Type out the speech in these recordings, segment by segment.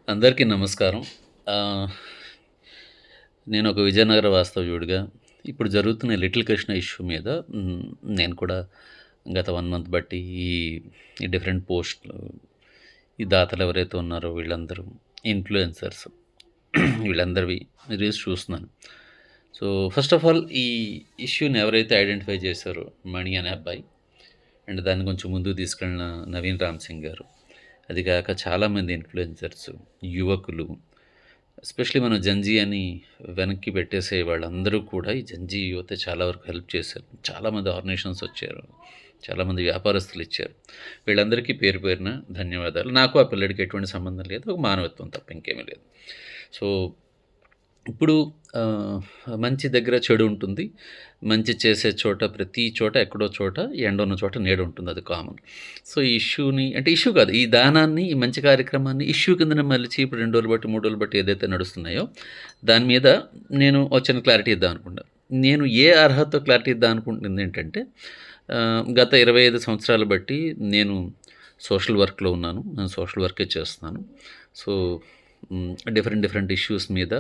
అందరికీ నమస్కారం. ఆహ్, నేను ఒక విజయనగర వాస్తవ్యుడిగా ఇప్పుడు జరుగుతున్న 'లిటిల్ కృష్ణ' ఇష్యూ మీద హ్మ్, నేను కూడా గత 1 మంత్ బట్టి ఈ ఈ డిఫరెంట్ పోస్ట్‌లు, ఈ దాతలు ఎవరైతే ఉన్నారో వీళ్ళందరూ ఇన్‌ఫ్లుయెన్సర్స్ వీళ్ళందరివి రీల్స్ చూస్తున్నాను. సో, ఫస్ట్ ఆఫ్ ఆల్ ఈ ఇష్యూని ఎవరైతే ఐడెంటిఫై చేశారో మణి అనే అబ్బాయి అండ్ దాన్ని కొంచెం ముందుకు తీసుకెళ్ళిన నవీన్ రామ్ సింగ్ గారు. అది కాక చాలామంది ఇన్‌ఫ్లుయెన్సర్స్, యువకులు ఎస్పెషల్లీ మనం జంజీ అని వెనక్కి పెట్టేసే వాళ్ళందరూ కూడా ఈ జంజీ యువత చాలా వరకు హెల్ప్ చేశారు. చాలామంది ఆర్గనైజేషన్స్ వచ్చారు. చాలామంది వ్యాపారస్తులు ఇచ్చారు. వీళ్ళందరికీ పేరు పేరున ధన్యవాదాలు. నాకు ఆ పిల్లాడికి ఎటువంటి సంబంధం లేదు. ఒక మానవత్వం తప్ప ఇంకేమీ లేదు. సో, ఇప్పుడు మంచి దగ్గర చెడు ఉంటుంది. మంచి చేసే చోట ప్రతి చోట ఎక్కడో చోట ఎండున్న చోట నీడుంటుంది. అది కామన్. సో, ఈ ఇష్యూని అంటే ఇష్యూ కాదు. ఈ దానాన్ని, ఈ మంచి కార్యక్రమాన్ని ఇష్యూ కిందనే మలిచి ఇప్పుడు 2 రోజులు బట్టి, 3 రోజులు బట్టి ఏదైతే నడుస్తున్నాయో దాని మీద నేను ఒక చిన్న క్లారిటీ ఇద్దాం అనుకుంటా. నేను ఏ అర్హతతో క్లారిటీ ఇద్దాం అనుకుంటుంది ఏంటంటే గత 25 సంవత్సరాలు బట్టి నేను సోషల్ వర్క్‌లో ఉన్నాను. నేను సోషల్ వర్కే చేస్తున్నాను. సో, డిఫరెంట్ డిఫరెంట్ ఇష్యూస్ మీద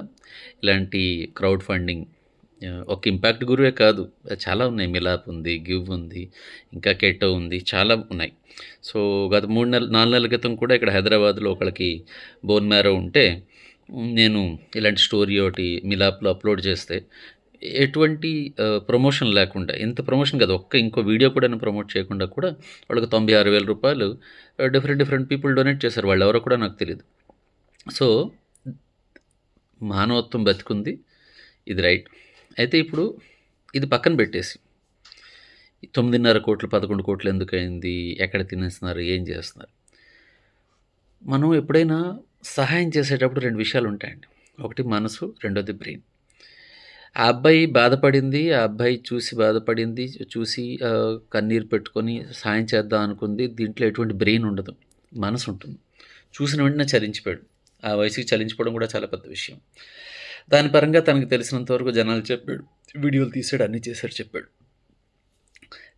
ఇలాంటి క్రౌడ్ ఫండింగ్ ఒక ఇంపాక్ట్ గురువే కాదు. చాలా ఉన్నాయి. మిలాప్ ఉంది, గివ్ ఉంది, ఇంకా కెట్టో ఉంది. చాలా ఉన్నాయి. సో, గత 4 నెలల క్రితం కూడా ఇక్కడ హైదరాబాద్‌లో ఒకళ్ళకి బోన్ మ్యారో ఉంటే నేను ఇలాంటి స్టోరీ ఒకటి మిలాప్‌లో అప్‌లోడ్ చేస్తే ఎటువంటి ప్రమోషన్ లేకుండా, ఇంత ప్రమోషన్ కాదు, ఇంకో వీడియో కూడా నేను ప్రమోట్ చేయకుండా కూడా వాళ్ళకి రూ. 96,000 డిఫరెంట్ డిఫరెంట్ పీపుల్ డొనేట్ చేశారు. వాళ్ళెవరో కూడా నాకు తెలీదు. సో, మానవత్వం బతికుంది. ఇది రైట్. అయితే ఇప్పుడు ఇది పక్కన పెట్టేసి 9,5,00,00,000, 11,00,00,000 ఎందుకయింది? ఎక్కడ తినేస్తున్నారు? ఏం చేస్తున్నారు? మనం ఎప్పుడైనా సహాయం చేసేటప్పుడు 2 విషయాలుంటాయండి. ఒకటి మనసు, రెండోది బ్రెయిన్. ఆ అబ్బాయి బాధపడింది. ఆ అబ్బాయి చూసి బాధపడింది. చూసి కన్నీరు పెట్టుకొని సాయం చేద్దాం అనుకుంది. దీంట్లో ఎటువంటి బ్రెయిన్ ఉండదు. మనసుంటుంది. చూసిన వెంటనే చలించిపోయాడు. ఆ వయసుకి చలించిపోవడం కూడా చాలా పెద్ద విషయం. దాని పరంగా తనకు తెలిసినంత వరకు జనాలకు చెప్పాడు. వీడియోలు తీసాడు, అన్నీ చేశాడు, చెప్పాడు.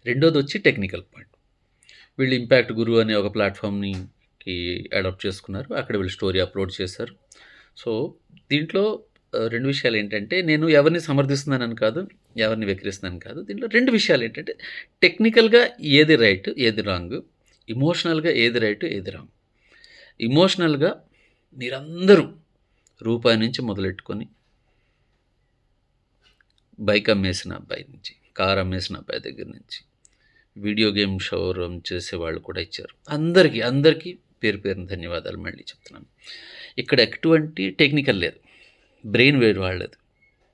రెండోదొచ్చి టెక్నికల్ పాయింట్. వీళ్ళు ఇంపాక్ట్ గురు అనే ఒక ప్లాట్‌ఫామ్‌కి అడాప్ట్ చేసుకున్నారు. అక్కడ వీళ్ళు స్టోరీ అప్‌లోడ్ చేశారు. సో, దీంట్లో 2 విషయాలేంటంటే, నేను ఎవరిని సమర్థిస్తున్నానని కాదు, ఎవరిని వెక్కిరిస్తున్నానని కాదు. దీంట్లో 2 విషయాలేంటంటే, టెక్నికల్‌గా ఏది రైట్, ఏది రాంగ్, ఎమోషనల్‌గా ఏది రైట్, ఏది రాంగ్. ఎమోషనల్‌గా మీరందరూ రూపాయి నుంచి మొదలెట్టుకొని, బైక్ అమ్మేసిన అబ్బాయి నుంచి, కార్ అమ్మేసిన అబ్బాయి దగ్గర నుంచి, వీడియో గేమ్ షోరూమ్ చేసేవాళ్ళు కూడా ఇచ్చారు. అందరికీ పేరు పేరున ధన్యవాదాలు మళ్ళీ చెప్తున్నాను. ఇక్కడ ఎటువంటి టెక్నికల్ లేదు. బ్రెయిన్ వేరు వాళ్ళది.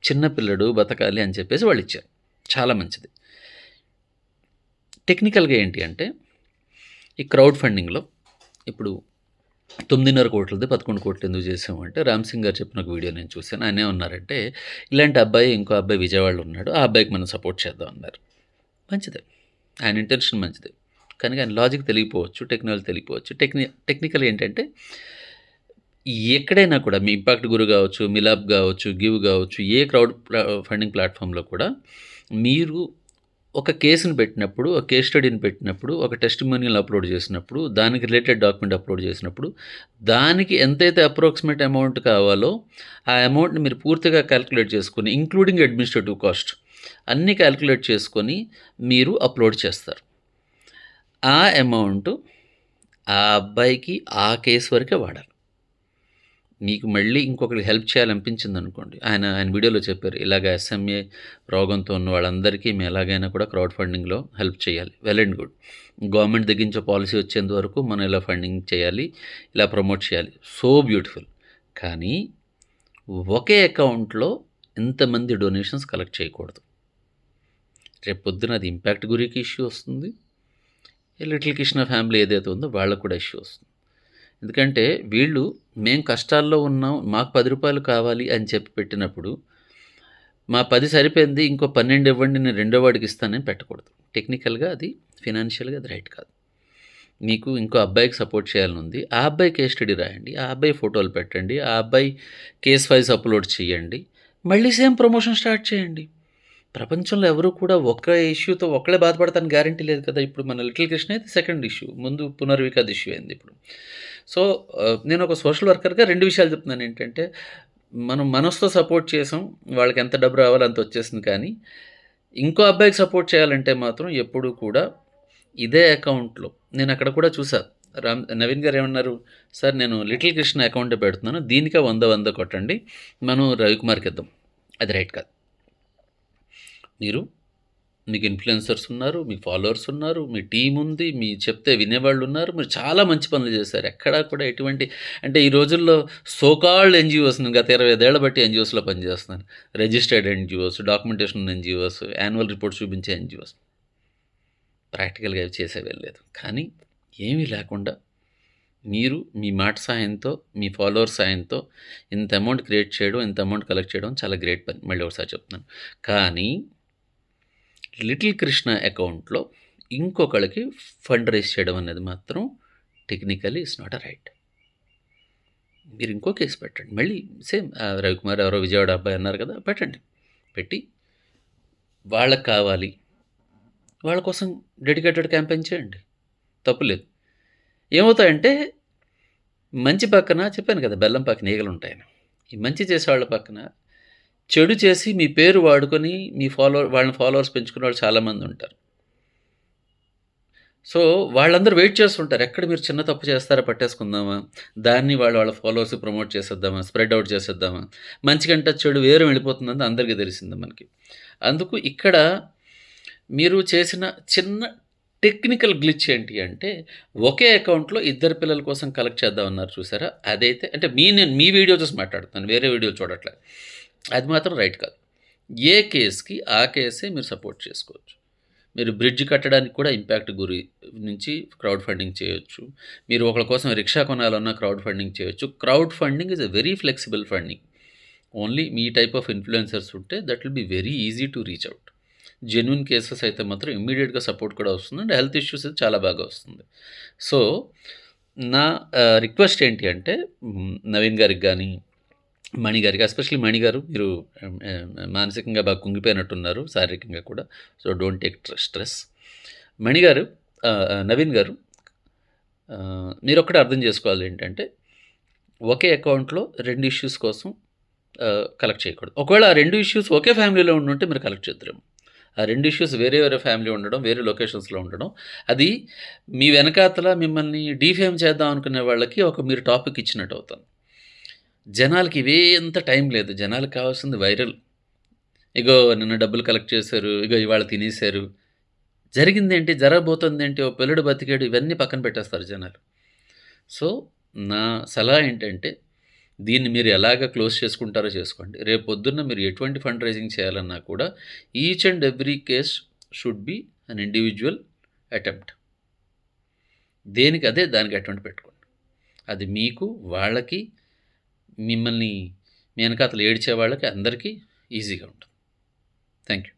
చిన్న పిల్లడు బతకాలి అని చెప్పేసి వాళ్ళిచ్చారు. చాలా మంచిది. టెక్నికల్‌గా ఏంటి అంటే, ఈ క్రౌడ్ ఫండింగ్‌లో ఇప్పుడు 9,5,00,00,000ది 11,00,00,000 ఎందుకు చేసామంటే, రామ్ సింగ్ గారు చెప్పిన ఒక వీడియో నేను చూసాను. ఆయనేమన్నారంటే, ఇలాంటి అబ్బాయి ఇంకో అబ్బాయి విజయవాడలో ఉన్నాడు. ఆ అబ్బాయికి మనం సపోర్ట్ చేద్దాం అన్నారు. మంచిదే. ఆయన ఇంటెన్షన్ మంచిదే. కానీ ఆయన లాజిక్ తెలియకపోవచ్చు. టెక్నాలజీ తెలియకపోవచ్చు. టెక్నికల్ ఏంటంటే, ఎక్కడైనా కూడా మీ ఇంపాక్ట్ గురు కావచ్చు, మిలాప్ కావచ్చు, గివ్ కావచ్చు, ఏ క్రౌడ్ ఫండింగ్ ప్లాట్‌ఫామ్‌లో కూడా మీరు ఒక కేస్‌ని పెట్టినప్పుడు, ఒక కేస్ స్టడీని పెట్టినప్పుడు, ఒక టెస్టిమోనియల్ అప్‌లోడ్ చేసినప్పుడు, దానికి రిలేటెడ్ డాక్యుమెంట్ అప్‌లోడ్ చేసినప్పుడు, దానికి ఎంతైతే అప్రాక్సిమేట్ అమౌంట్ కావాలో, ఆ అమౌంట్‌ని మీరు పూర్తిగా కాలిక్యులేట్ చేసుకొని, ఇంక్లూడింగ్ అడ్మినిస్ట్రేటివ్ కాస్ట్ అన్నీ కాలిక్యులేట్ చేసుకొని మీరు అప్‌లోడ్ చేస్తారు. ఆ అమౌంటు ఆ అబ్బాయికి ఆ కేస్ వరకే వాడాలి. మీకు మళ్ళీ ఇంకొకరికి హెల్ప్ చేయాలనిపించిందనుకోండి, ఆయన వీడియోలో చెప్పారు. ఇలాగ ఎస్ఎంఏ రోగంతో ఉన్న వాళ్ళందరికీ మేము ఎలాగైనా కూడా క్రౌడ్ ఫండింగ్‌లో హెల్ప్ చేయాలి. Well and good. గవర్నమెంట్ దగ్గర నుంచి పాలసీ వచ్చేంత వరకు మనం ఇలా ఫండింగ్ చేయాలి, ఇలా ప్రమోట్ చేయాలి. So beautiful. కానీ ఒకే అకౌంట్‌లో ఇంతమంది డొనేషన్స్ కలెక్ట్ చేయకూడదు. రేపొద్దున అది ఇంపాక్ట్ గురికి ఇష్యూ వస్తుంది. ఈ లిటిల్ కృష్ణ ఫ్యామిలీ ఏదైతే ఉందో వాళ్ళకి కూడా ఇష్యూ వస్తుంది. ఎందుకంటే వీళ్ళు మేము కష్టాల్లో ఉన్నాం, మాకు రూ. 10 కావాలి అని చెప్పి పెట్టినప్పుడు, మా 10 సరిపోయింది, ఇంకో 12 ఇవ్వండి, నేను రెండో వాడికి ఇస్తానని పెట్టకూడదు. టెక్నికల్‌గా అది ఫినాన్షియల్‌గా అది రైట్ కాదు. మీకు ఇంకో అబ్బాయికి సపోర్ట్ చేయాలని ఉంది. ఆ అబ్బాయి కేస్ స్టడీ రాయండి. ఆ అబ్బాయి ఫోటోలు పెట్టండి. ఆ అబ్బాయి కేస్ ఫైల్స్ అప్‌లోడ్ చేయండి. మళ్ళీ సేమ్ ప్రమోషన్ స్టార్ట్ చేయండి. ప్రపంచంలో ఎవరు కూడా ఒక్క ఇష్యూతో ఒక్కళ్ళే బాధపడతానికి గ్యారంటీ లేదు కదా! ఇప్పుడు మన 'లిటిల్ కృష్ణ' అయితే సెకండ్ ఇష్యూ. ముందు 'పునర్వికా'ది ఇష్యూ అయింది ఇప్పుడు. సో, నేనొక సోషల్ వర్కర్‌గా 2 విషయాలు చెప్తున్నాను ఏంటంటే, మనం మనసుతో సపోర్ట్ చేసాం. వాళ్ళకెంత డబ్బు రావాలో అంత వచ్చేసింది కానీ, ఇంకో అబ్బాయికి సపోర్ట్ చేయాలంటే మాత్రం ఎప్పుడూ కూడా ఇదే అకౌంట్‌లో నేనక్కడ కూడా చూసా. నవీన్ గారు ఏమన్నారు, "సార్ నేను లిటిల్ కృష్ణ అకౌంటే పెడుతున్నాను. దీనికే 100, 100 కొట్టండి. మనం రవికుమార్‌కిద్దాం." అది రైట్ కాదు. మీరు మీకు ఇన్‌ఫ్లుయెన్సర్స్ ఉన్నారు. మీకు ఫాలోవర్స్ ఉన్నారు. మీ టీమ్ ఉంది. మీ చెప్తే వినేవాళ్ళున్నారు. మీరు చాలా మంచి పనులు చేశారు. ఎక్కడా కూడా ఎటువంటి అంటే ఈ రోజుల్లో సో కాల్డ్ ఎన్‌జీఓస్ నేను గత 25 ఏళ్ల బట్టి ఎన్‌జీఓస్‌లో పనిచేస్తున్నాను. రిజిస్టర్డ్ ఎన్‌జీఓస్, డాక్యుమెంటేషన్ ఉన్న ఎన్‌జీఓస్, యాన్యువల్ రిపోర్ట్స్ చూపించే ఎన్‌జీఓస్. ప్రాక్టికల్‌గా అవి చేసేవేం లేదు. కానీ ఏమీ లేకుండా మీరు మీ మాట సాయంతో, మీ ఫాలోవర్స్ సాయంతో ఇంత అమౌంట్ క్రియేట్ చేయడం, ఇంత అమౌంట్ కలెక్ట్ చేయడం చాలా గ్రేట్ పని. మళ్ళీ ఒకసారి చెప్తున్నాను. కానీ లిటిల్ కృష్ణ అకౌంట్‌లో ఇంకొకళ్ళకి ఫండ్ రైజ్ చేయడం అనేది మాత్రం technically it's not a right. మీరు ఇంకో కేస్ పెట్టండి. మళ్ళీ సేమ్ రవికుమార్ ఎవరో విజయవాడ అబ్బాయి అన్నారు కదా! పెట్టండి. పెట్టి వాళ్ళకి కావాలి. వాళ్ళ కోసం డెడికేటెడ్ క్యాంపెయిన్ చేయండి. తప్పు లేదు. ఏమవుతాయంటే మంచి పక్కన చెప్పాను కదా! బెల్లం పక్కన ఈగలుంటాయని. ఈ మంచి చేసేవాళ్ళ పక్కన చెడు చేసి మీ పేరు వాడుకొని మీ వాళ్ళని ఫాలోవర్స్ పెంచుకునే వాళ్ళు చాలామందుంటారు. సో, వాళ్ళందరూ వెయిట్ చేస్తుంటారు. ఎక్కడ మీరు చిన్న తప్పు చేస్తారా పట్టేసుకుందామా? దాన్ని వాళ్ళ ఫాలోవర్స్‌కి ప్రమోట్ చేసేద్దామా? స్ప్రెడ్ ఔట్ చేసేద్దామా? మంచి కంటే చెడు వేరే వెళ్ళిపోతుందని అందరికీ తెలిసింది మనకి. అందుకు ఇక్కడ మీరు చేసిన చిన్న టెక్నికల్ గ్లిచ్ ఏంటి అంటే, ఒకే అకౌంట్‌లో ఇద్దరు పిల్లల కోసం కలెక్ట్ చేద్దామన్నారు చూసారా? అదైతే అంటే నేను మీ వీడియో చూసి మాట్లాడుతున్నాను. వేరే వీడియోలు చూడట్లే. అది మాత్రం రైట్ కాదు. ఏ కేస్‌కి ఆ కేసే మీరు సపోర్ట్ చేసుకోవచ్చు. మీరు బ్రిడ్జ్ కట్టడానికి కూడా ఇంపాక్ట్ గురి నుంచి క్రౌడ్ ఫండింగ్ చేయొచ్చు. మీరు ఒకళ్ళ కోసం రిక్షా కొనాలన్నా క్రౌడ్ ఫండింగ్ చేయొచ్చు. Crowd funding is a very flexible funding. Only మీ టైప్ ఆఫ్ ఇన్‌ఫ్లుయెన్సర్స్ ఉంటే that will be very easy to reach out. Genuine cases అయితే మాత్రం ఇమ్మీడియేట్‌గా సపోర్ట్ కూడా వస్తుంది. అండ్ హెల్త్ ఇష్యూస్ అయితే చాలా బాగా వస్తుంది. సో, నా రిక్వెస్ట్ ఏంటి అంటే నవీన్ గారికి గానీ, మణి గారికి ఎస్పెషల్లీ మణి గారు మీరు మానసికంగా బాగా కుంగిపోయినట్టున్నారు. శారీరకంగా కూడా. So, don't take stress. Mani గారు నవీన్ గారు మీరొక్కటే అర్థం చేసుకోవాలి ఏంటంటే, ఒకే అకౌంట్‌లో 2 ఇష్యూస్ కోసం కలెక్ట్ చేయకూడదు. ఒకవేళ ఆ 2 ఇష్యూస్ ఒకే ఫ్యామిలీలో ఉండుంటే మీరు కలెక్ట్ చేద్దురేమో. ఆ 2 ఇష్యూస్ వేరే వేరే ఫ్యామిలీ ఉండడం, వేరే లొకేషన్స్‌లో ఉండడం, అది మీ వెనకాతల మిమ్మల్ని డీఫేమ్ చేద్దాం అనుకునే వాళ్ళకి మీరు టాపిక్ ఇచ్చినట్టు అవుతుంది. జనాలకి ఇవే అంత టైం లేదు. జనాలకి కావాల్సింది వైరల్. ఇగో నిన్న డబ్బులు కలెక్ట్ చేశారు. ఇగో ఇవాళ తినేశారు. జరిగిందేంటి? జరగబోతుందేంటి? ఓ పిల్లోడు బతికాడు. ఇవన్నీ పక్కన పెట్టేస్తారు జనాలు. సో, నా సలహా ఏంటంటే, దీన్ని మీరు ఎలాగ క్లోజ్ చేసుకుంటారో చేసుకోండి. రేపొద్దున్న మీరు ఎటువంటి ఫండ్ రైజింగ్ చేయాలన్నా కూడా each and every case should be an individual attempt. దానికి అటెంప్ట్ పెట్టుకోండి. అది మీకు, వాళ్ళకి, మిమ్మల్ని మీ వెనకాతల ఏడ్చే వాళ్ళకి అందరికీ ఈజీగా ఉంటుంది. Thank you.